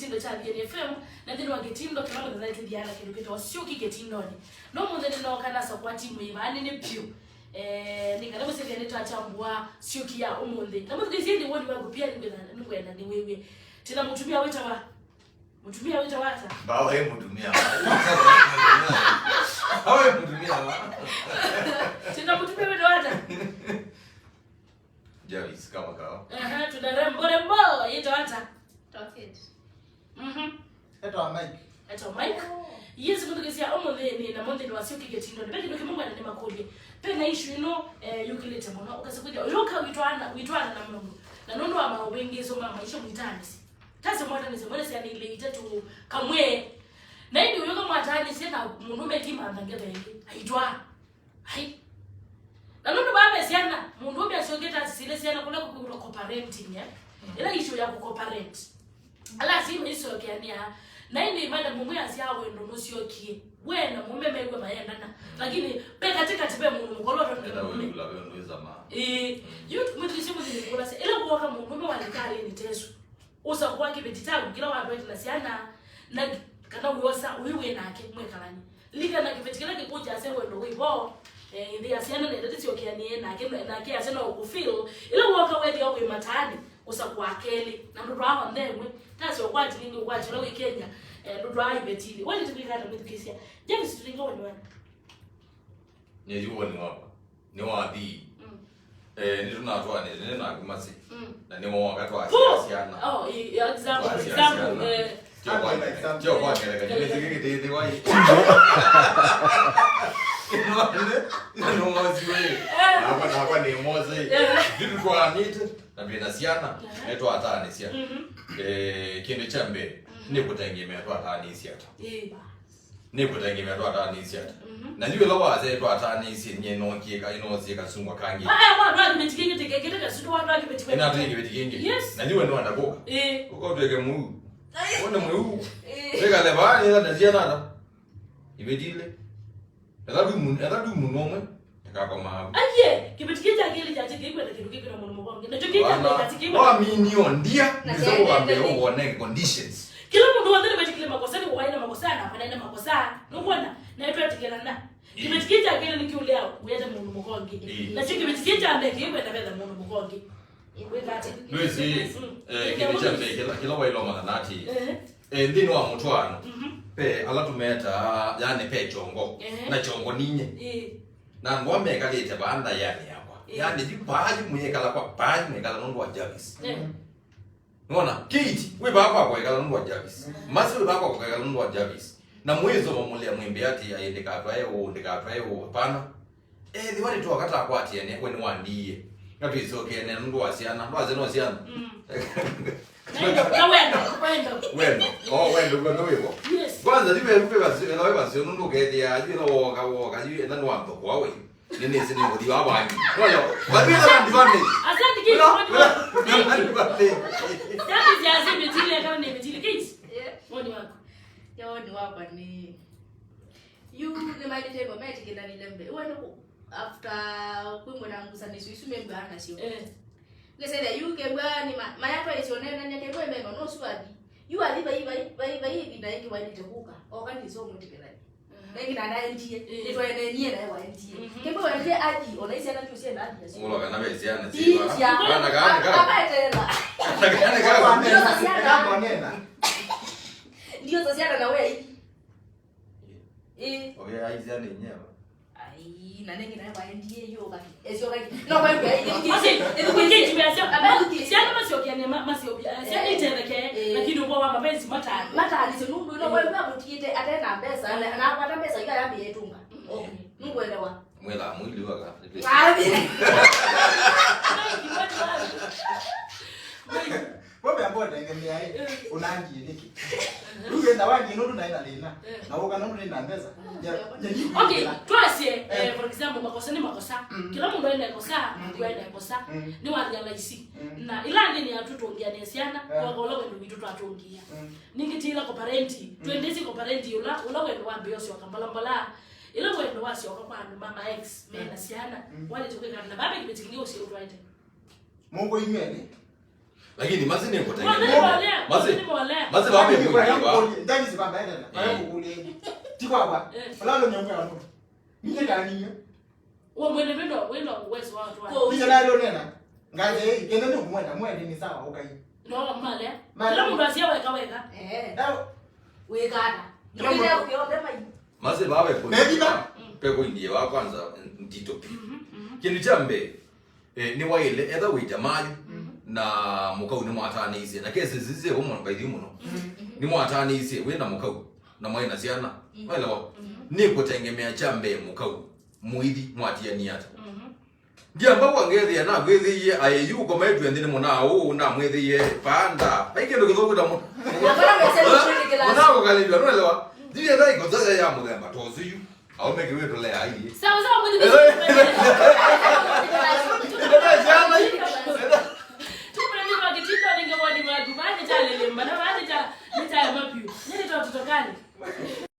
kitindo cha BNFM na ndino wa kitindo kama ndo zaidi diana kidogo wasio kiketindo ni no munde no kana sa kwa timu imani ne pio nikana bose bya neto achambua sio kia umunde na muthu dizindi wodi wa kupia ni kwenda ni wewe tena mutumia weta wa mutumia weta wata bawa he mutumia hawe mutumia tena mutumia weta wata Javis kama kao tuna rembo yeta wata Tokit. Eto Mike. Eto Mike. Yes, mtu kisia umunde ni na monde ndo asio kiketindo ni beki ndo kimungu ananema kodi pena issue yukilete mono ukasikuja yoka witwana na mungu na nondo ama wengi so mama isho mwitanisi tase mwatani se mwele se ile itatu kamwe na ndi yoka mwatani se na mundume kima ndangebe aitwa hai na nondo baba siana mundume asiogeta sile siana kule kukuro cooperating ila issue ya cooperate ala sima iso yokiania na ndi mada mungu yasiawe ndo nosiokie wena mume mewe mayendana lakini pe katika tipe mungu mkoloro ndio mume unaweza ma yote mtishimo zilikuwa sasa ile kuoka mume walikali ni tesu usa kwa kibetitagu kila watu na siana na kana uyosa wiwe nake mwekalani lika na kibetikana kikuja asewe ndo wibo ndio asiana na ndio siokianie nake asena ukufeel ile kuoka wewe yako imatani usa kwa akeli na ndo hapo ndemwe tasio kwa nini kwa chelo Kenya ndo aibetili wale tukikata mtukisia javi situlinga wani wana ni yuo ni wapa ni wadi ni tunatoa ni na kumasi na ni mwa wakati wa asiana example Joe kwa kile kile kile wai no mozi wewe hapa ni mozi vitu kwa nit na binasiana neto atani sia kinde chambe ni kutengemea tu atani sia ta ni kutengemea tu atani sia ta na jiwe lawa ze tu atani sia nye no kieka ino zika sungwa kangi wa kimetikenge tekekete kasu wa kimetikenge ina tenge betikenge na jiwe ndo andaboka uko tuweke mu ona mu sega le bani na zia nada ibedile Adadu munomwe takakoma aye kibetikenge akili cha teke kwenda kiruke na munomo wangu na chokija katika wa minio ndia nizo wambe uone conditions kila mtu wandele betikile makosani waina makosana panaenda makosana nubona na yetu atikela na kibetikenge akili nikiulea uyete munomo wangu na kibetikenge andeke kwenda bela munomo wangu Luisi kibetikenge kila wailo mananati ndino wa mutwano pe ala tumeta yani pe chongo na chongo ninye na ngombe kalete banda yani hapa yani dipaji muyekala kwa paji muyekala ndo wa Javis unaona kiti we baba kwa kala ndo wa Javis masi we baba kwa kala ndo wa Javis na mwezo mamulia mwimbe ati aende katwae hapana ni wale tu wakati akwati yani kweni wandie ngati isoke ne ndo wasiana ndo azeno wasiana wendo kwa wewe kwanza libe rupe basi na wewe basi ndo kedia ajira woka ajira ndo wando kwa wewe nini sisi ngo diwa bani wala babila bandi bandi asante kiti Javi jazi betile kama ni betile kiti woni wako Yoni wako ni you ni mali tebo meti kenda ni lembe wewe after kwimwe na ngusaniso isume mbana sio ngesema you kebwa ni mayatwa isionena nyake kwa meno no swadi you ali bai bidai kwa ni tekuka okani so mutikela ngi na ndai ndiye nitwa enenie na wa ndiye kebwa wende aji onaisi ana tusie na aji sio mulo kana bezi ana siwa kana kama tena Kama nena. Ndio sasa na wewe okay aiza ni nyewa ai na nengi na wa ndiye yo kati esio kati no kwa hiyo Ukije tumesema abaki si ana masio kiane masio si ana itereke lakini uko wa mapenzi mata sio nungu no kwa hiyo mutiite atena pesa na apata pesa ika yambi yetunga okay nungu elewa mwela mwili waka Wewe ambaye unaengemea hii unaangi niki. Ugenda wangi ndo naenda lina. Na woga ndo nenda mbeza. Okay, twasie for example makosa. Kila mtu anaenda kosa, kwenda kosa. Ni wali alaisi. Na ila nini atutongia nesiana kwa golo ndo vitu twatongia. Ningitila ko parenti, twendezi ko parenti ula wendo wa biosio akambala. Ila wendo wasi okapana mama ex mena siana. Wale tukeka na baba kibetikingia usio twaite. Mungu imeni. Lakini mazi ni Mazi babe kwa hiyo ndani zibamba enda. Kwa hiyo kule. Tiko hapa. Wala nyongo ya watu. Mimi ndani. Wewe mwendo uwezo watu. Kwa nalo nena. Ngaje kende ndio mwenda ni sawa ukai. No male. Kila mtu asiweka. Ndio. Wekana. Ndio ukiomba maji. Mazi babe kwa. Mediba. Peko ndiye wa kwanza nditopi. Kindu chambe ni waile etha wita mali na mukau ni mwatani ise na kesi zize umuntu baidi muno. Ni mwatani ise wenda mukau na mwana ciana. Welewa. Ni kutengemea chambe mukau. Muidi mwatia ni ata. Ndia mbawa ngethi na gwethiye ayu ko metu ndine mona u na mwethiye panda. Haike ndo githoku da mu. Mona ko kalibia no elewa. Ndia dai ko zaza ya muthemba tozu yu. Au meke wetu le ai. Sawa mwini. Tupende kwa kitito ningewani magu bani cha lele mbana bani cha nita ya mapiu. Nini tutotokani?